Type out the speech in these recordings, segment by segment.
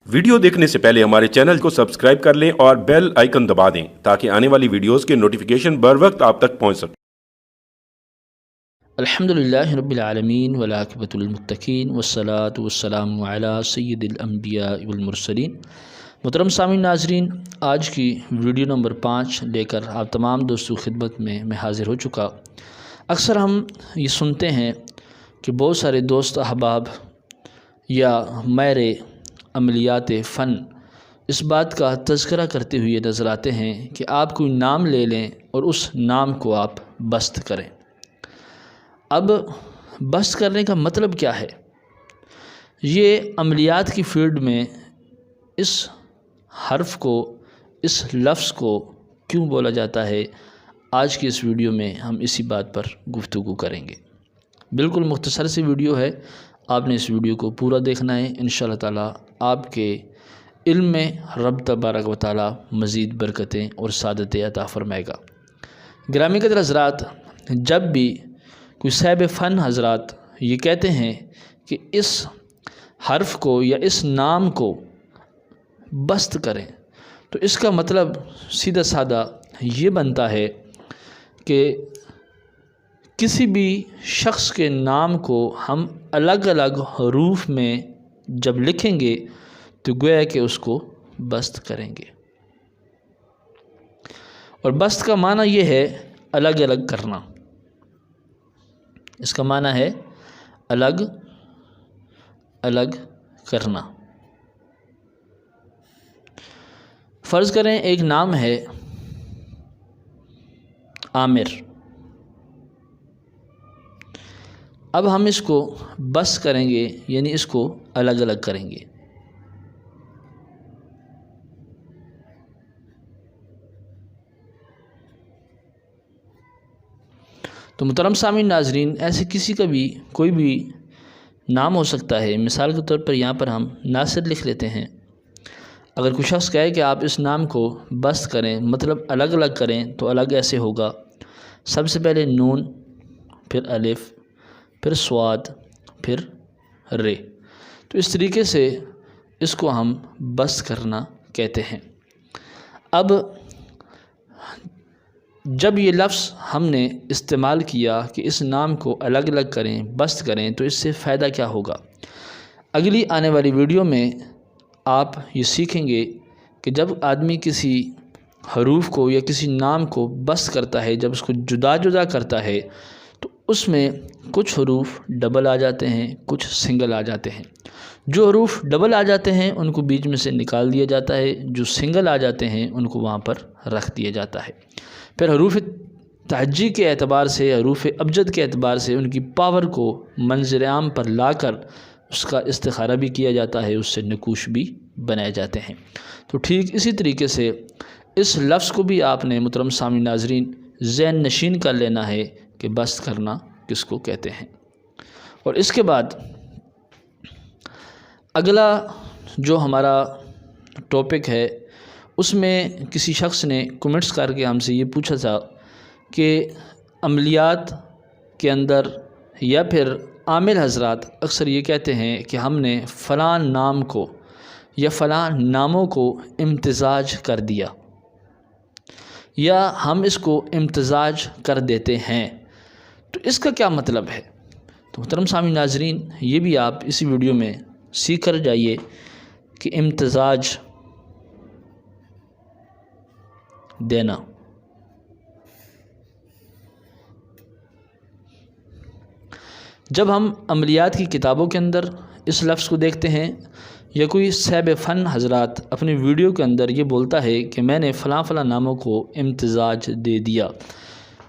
Video دیکھنے سے پہلے ہمارے چینل کو سبسکرائب کر لیں اور بیل آئیکن دبا دیں تاکہ آنے والی ویڈیوز کے نوٹیفیکیشن بر وقت آپ تک پہنچ سکیں۔ الحمدللہ رب العالمین والعاقبۃ للمتقین والصلاة والسلام علی سید الانبیاء والمرسلین۔ محترم سامعین ناظرین، آج کی ویڈیو نمبر 5 لے کر آپ تمام دوستوں کی خدمت میں حاضر ہو چکا۔ اکثر ہم یہ سنتے ہیں کہ بہت سارے دوست احباب یا ماہر عملیات فن اس بات کا تذکرہ کرتے ہوئے نظر آتے ہیں کہ آپ کوئی نام لے لیں اور اس نام کو آپ بست کریں۔ اب بست کرنے کا مطلب کیا ہے؟ یہ عملیات کی فیلڈ میں اس حرف کو، اس لفظ کو کیوں بولا جاتا ہے، آج کی اس ویڈیو میں ہم اسی بات پر گفتگو کریں گے۔ بالکل مختصر سی ویڈیو ہے، آپ نے اس ویڈیو کو پورا دیکھنا ہے۔ انشاءاللہ تعالی آپ کے علم میں رب تبارک و تعالی مزید برکتیں اور سعادتیں عطا فرمائے گا۔ گرامی قدر حضرات، جب بھی کوئی صاحب فن حضرات یہ کہتے ہیں کہ اس حرف کو یا اس نام کو بست کریں، تو اس کا مطلب سیدھا سادہ یہ بنتا ہے کہ کسی بھی شخص کے نام کو ہم الگ الگ حروف میں جب لکھیں گے تو گویا کہ اس کو بست کریں گے۔ اور بست کا معنی یہ ہے الگ الگ کرنا۔ اس کا معنی ہے الگ الگ کرنا۔ فرض کریں ایک نام ہے عامر، اب ہم اس کو بست کریں گے، یعنی اس کو الگ الگ کریں گے۔ تو محترم سامعین ناظرین، ایسے کسی کا بھی کوئی بھی نام ہو سکتا ہے۔ مثال کے طور پر یہاں پر ہم ناصر لکھ لیتے ہیں۔ اگر کوئی شخص کہے کہ آپ اس نام کو بست کریں، مطلب الگ الگ کریں، تو الگ ایسے ہوگا، سب سے پہلے نون، پھر الف، پھر صاد، پھر رے۔ تو اس طریقے سے اس کو ہم بست کرنا کہتے ہیں۔ اب جب یہ لفظ ہم نے استعمال کیا کہ اس نام کو الگ الگ کریں، بست کریں، تو اس سے فائدہ کیا ہوگا؟ اگلی آنے والی ویڈیو میں آپ یہ سیکھیں گے کہ جب آدمی کسی حروف کو یا کسی نام کو بست کرتا ہے، جب اس کو جدا جدا کرتا ہے، تو اس میں کچھ حروف ڈبل آ جاتے ہیں، کچھ سنگل آ جاتے ہیں۔ جو حروف ڈبل آ جاتے ہیں ان کو بیچ میں سے نکال دیا جاتا ہے، جو سنگل آ جاتے ہیں ان کو وہاں پر رکھ دیا جاتا ہے۔ پھر حروف تہجی کے اعتبار سے، حروف ابجد کے اعتبار سے ان کی پاور کو منظر عام پر لا کر اس کا استخارہ بھی کیا جاتا ہے، اس سے نقوش بھی بنائے جاتے ہیں۔ تو ٹھیک اسی طریقے سے اس لفظ کو بھی آپ نے محترم سامعین ناظرین ذہن نشین کر لینا ہے کہ بست کرنا کس کو کہتے ہیں۔ اور اس کے بعد اگلا جو ہمارا ٹاپک ہے، اس میں کسی شخص نے کمنٹس کر کے ہم سے یہ پوچھا تھا کہ عملیات کے اندر یا پھر عامل حضرات اکثر یہ کہتے ہیں کہ ہم نے فلاں نام کو یا فلاں ناموں کو امتزاج کر دیا، یا ہم اس کو امتزاج کر دیتے ہیں، تو اس کا کیا مطلب ہے؟ تو محترم سامعین ناظرین، یہ بھی آپ اسی ویڈیو میں سیکھ کر جائیے کہ امتزاج دینا۔ جب ہم عملیات کی کتابوں کے اندر اس لفظ کو دیکھتے ہیں، یا کوئی صاحب فن حضرات اپنی ویڈیو کے اندر یہ بولتا ہے کہ میں نے فلاں فلاں ناموں کو امتزاج دے دیا،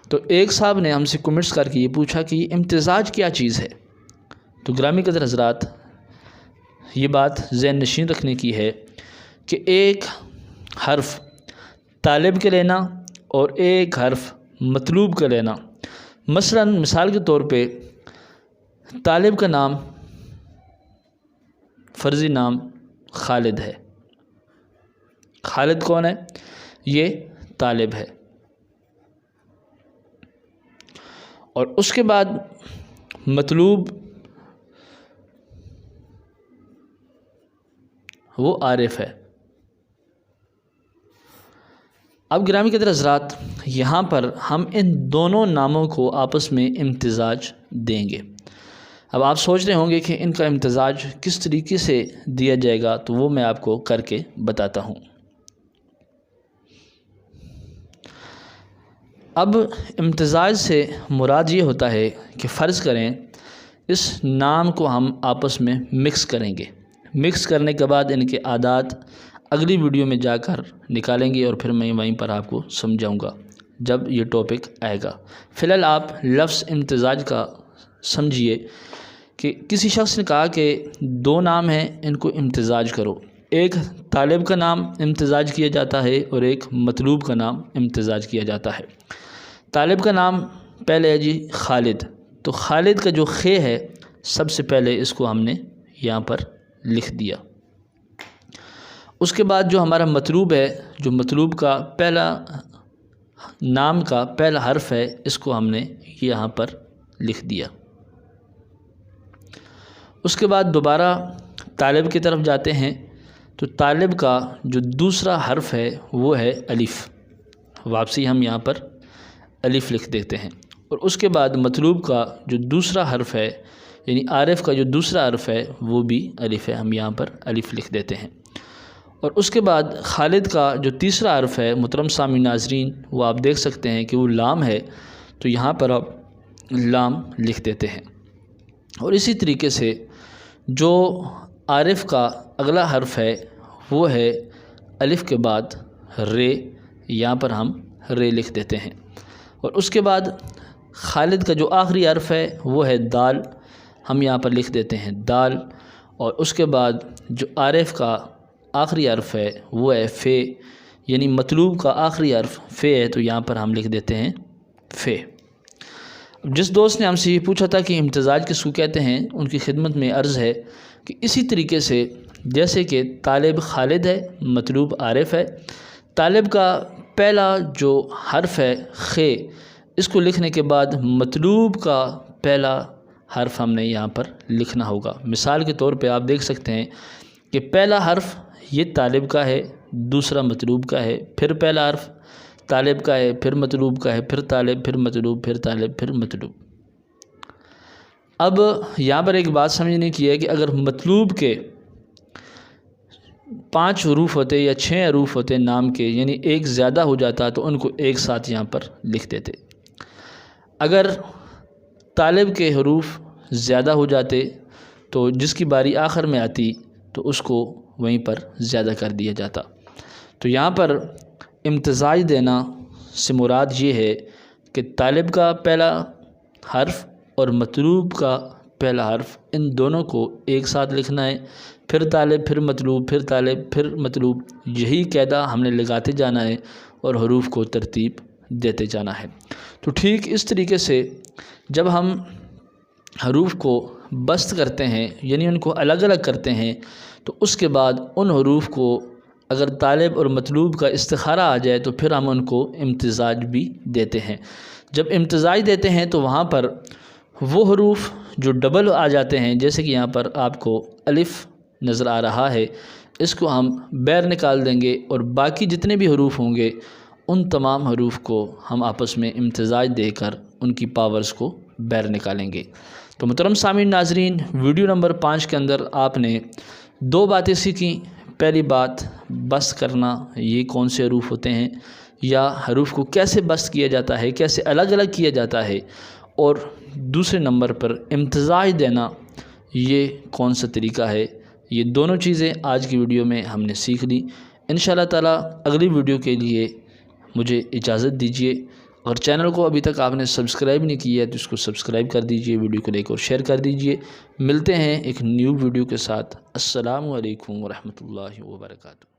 تو ایک صاحب نے ہم سے کمنٹس کر کے یہ پوچھا کہ یہ امتزاج کیا چیز ہے؟ تو گرامی قدر حضرات، یہ بات ذہن نشین رکھنے کی ہے کہ ایک حرف طالب کے لینا اور ایک حرف مطلوب کا لینا۔ مثلا مثال کے طور پہ طالب کا نام، فرضی نام خالد ہے۔ خالد کون ہے؟ یہ طالب ہے۔ اور اس کے بعد مطلوب وہ عارف ہے۔ اب گرامی قدر حضرات، یہاں پر ہم ان دونوں ناموں کو آپس میں امتزاج دیں گے۔ اب آپ سوچ رہے ہوں گے کہ ان کا امتزاج کس طریقے سے دیا جائے گا، تو وہ میں آپ کو کر کے بتاتا ہوں۔ اب امتزاج سے مراد یہ ہوتا ہے کہ فرض کریں اس نام کو ہم آپس میں مکس کریں گے۔ مکس کرنے کے بعد ان کے اعداد اگلی ویڈیو میں جا کر نکالیں گے، اور پھر میں وہیں پر آپ کو سمجھاؤں گا جب یہ ٹاپک آئے گا۔ فی الحال آپ لفظ امتزاج کا سمجھیے کہ کسی شخص نے کہا کہ دو نام ہیں، ان کو امتزاج کرو۔ ایک طالب کا نام امتزاج کیا جاتا ہے اور ایک مطلوب کا نام امتزاج کیا جاتا ہے۔ طالب کا نام پہلے ہے جی خالد، تو خالد کا جو خے ہے سب سے پہلے اس کو ہم نے یہاں پر لکھ دیا۔ اس کے بعد جو ہمارا مطلوب ہے، جو مطلوب کا پہلا نام کا پہلا حرف ہے، اس کو ہم نے یہاں پر لکھ دیا۔ اس کے بعد دوبارہ طالب کی طرف جاتے ہیں، تو طالب کا جو دوسرا حرف ہے وہ ہے الف، واپسی ہم یہاں پر الف لکھ دیتے ہیں۔ اور اس کے بعد مطلوب کا جو دوسرا حرف ہے، یعنی عارف کا جو دوسرا حرف ہے وہ بھی الف ہے، ہم یہاں پر الف لکھ دیتے ہیں۔ اور اس کے بعد خالد کا جو تیسرا حرف ہے محترم سامعین ناظرین، وہ آپ دیکھ سکتے ہیں کہ وہ لام ہے، تو یہاں پر آپ لام لکھ دیتے ہیں۔ اور اسی طریقے سے جو عارف کا اگلا حرف ہے وہ ہے الف کے بعد رے، یہاں پر ہم رے لکھ دیتے ہیں۔ اور اس کے بعد خالد کا جو آخری حرف ہے وہ ہے دال، ہم یہاں پر لکھ دیتے ہیں دال۔ اور اس کے بعد جو عارف کا آخری حرف ہے وہ ہے فے، یعنی مطلوب کا آخری حرف فے ہے، تو یہاں پر ہم لکھ دیتے ہیں فے۔ جس دوست نے ہم سے یہ پوچھا تھا کہ امتزاج کس کو کہتے ہیں، ان کی خدمت میں عرض ہے کہ اسی طریقے سے جیسے کہ طالب خالد ہے، مطلوب عارف ہے، طالب کا پہلا جو حرف ہے خے، اس کو لکھنے کے بعد مطلوب کا پہلا حرف ہم نے یہاں پر لکھنا ہوگا۔ مثال کے طور پہ آپ دیکھ سکتے ہیں کہ پہلا حرف یہ طالب کا ہے، دوسرا مطلوب کا ہے، پھر پہلا حرف طالب کا ہے، پھر مطلوب کا ہے، پھر طالب، پھر مطلوب، پھر طالب، پھر مطلوب۔ اب یہاں پر ایک بات سمجھنے کی ہے کہ اگر مطلوب کے 5 حروف ہوتے یا 6 حروف ہوتے نام کے، یعنی ایک زیادہ ہو جاتا تو ان کو ایک ساتھ یہاں پر لکھ دیتے۔ اگر طالب کے حروف زیادہ ہو جاتے تو جس کی باری آخر میں آتی تو اس کو وہیں پر زیادہ کر دیا جاتا۔ تو یہاں پر امتزاج دینا سے مراد یہ ہے کہ طالب کا پہلا حرف اور مطلوب کا پہلا حرف، ان دونوں کو ایک ساتھ لکھنا ہے، پھر طالب، پھر مطلوب، پھر طالب، پھر مطلوب، یہی قاعدہ ہم نے لگاتے جانا ہے اور حروف کو ترتیب دیتے جانا ہے۔ تو ٹھیک اس طریقے سے جب ہم حروف کو بست کرتے ہیں، یعنی ان کو الگ الگ کرتے ہیں، تو اس کے بعد ان حروف کو اگر طالب اور مطلوب کا استخارہ آ جائے تو پھر ہم ان کو امتزاج بھی دیتے ہیں۔ جب امتزاج دیتے ہیں تو وہاں پر وہ حروف جو ڈبل آ جاتے ہیں، جیسے کہ یہاں پر آپ کو الف نظر آ رہا ہے، اس کو ہم بیر نکال دیں گے، اور باقی جتنے بھی حروف ہوں گے ان تمام حروف کو ہم آپس میں امتزاج دے کر ان کی پاورز کو بیر نکالیں گے۔ تو محترم سامعین ناظرین، ویڈیو نمبر 5 کے اندر آپ نے 2 باتیں سیکھیں۔ پہلی بات بست کرنا، یہ کون سے حروف ہوتے ہیں، یا حروف کو کیسے بست کیا جاتا ہے، کیسے الگ الگ کیا جاتا ہے، اور دوسرے نمبر پر امتزاج دینا، یہ کون سا طریقہ ہے۔ یہ دونوں چیزیں آج کی ویڈیو میں ہم نے سیکھ لی۔ انشاءاللہ تعالی اگلی ویڈیو کے لیے مجھے اجازت دیجیے۔ اگر چینل کو ابھی تک آپ نے سبسکرائب نہیں کیا ہے تو اس کو سبسکرائب کر دیجیے، ویڈیو کو لائک اور شیئر کر دیجیے۔ ملتے ہیں ایک نیو ویڈیو کے ساتھ۔ السلام علیکم ورحمۃ اللہ وبرکاتہ۔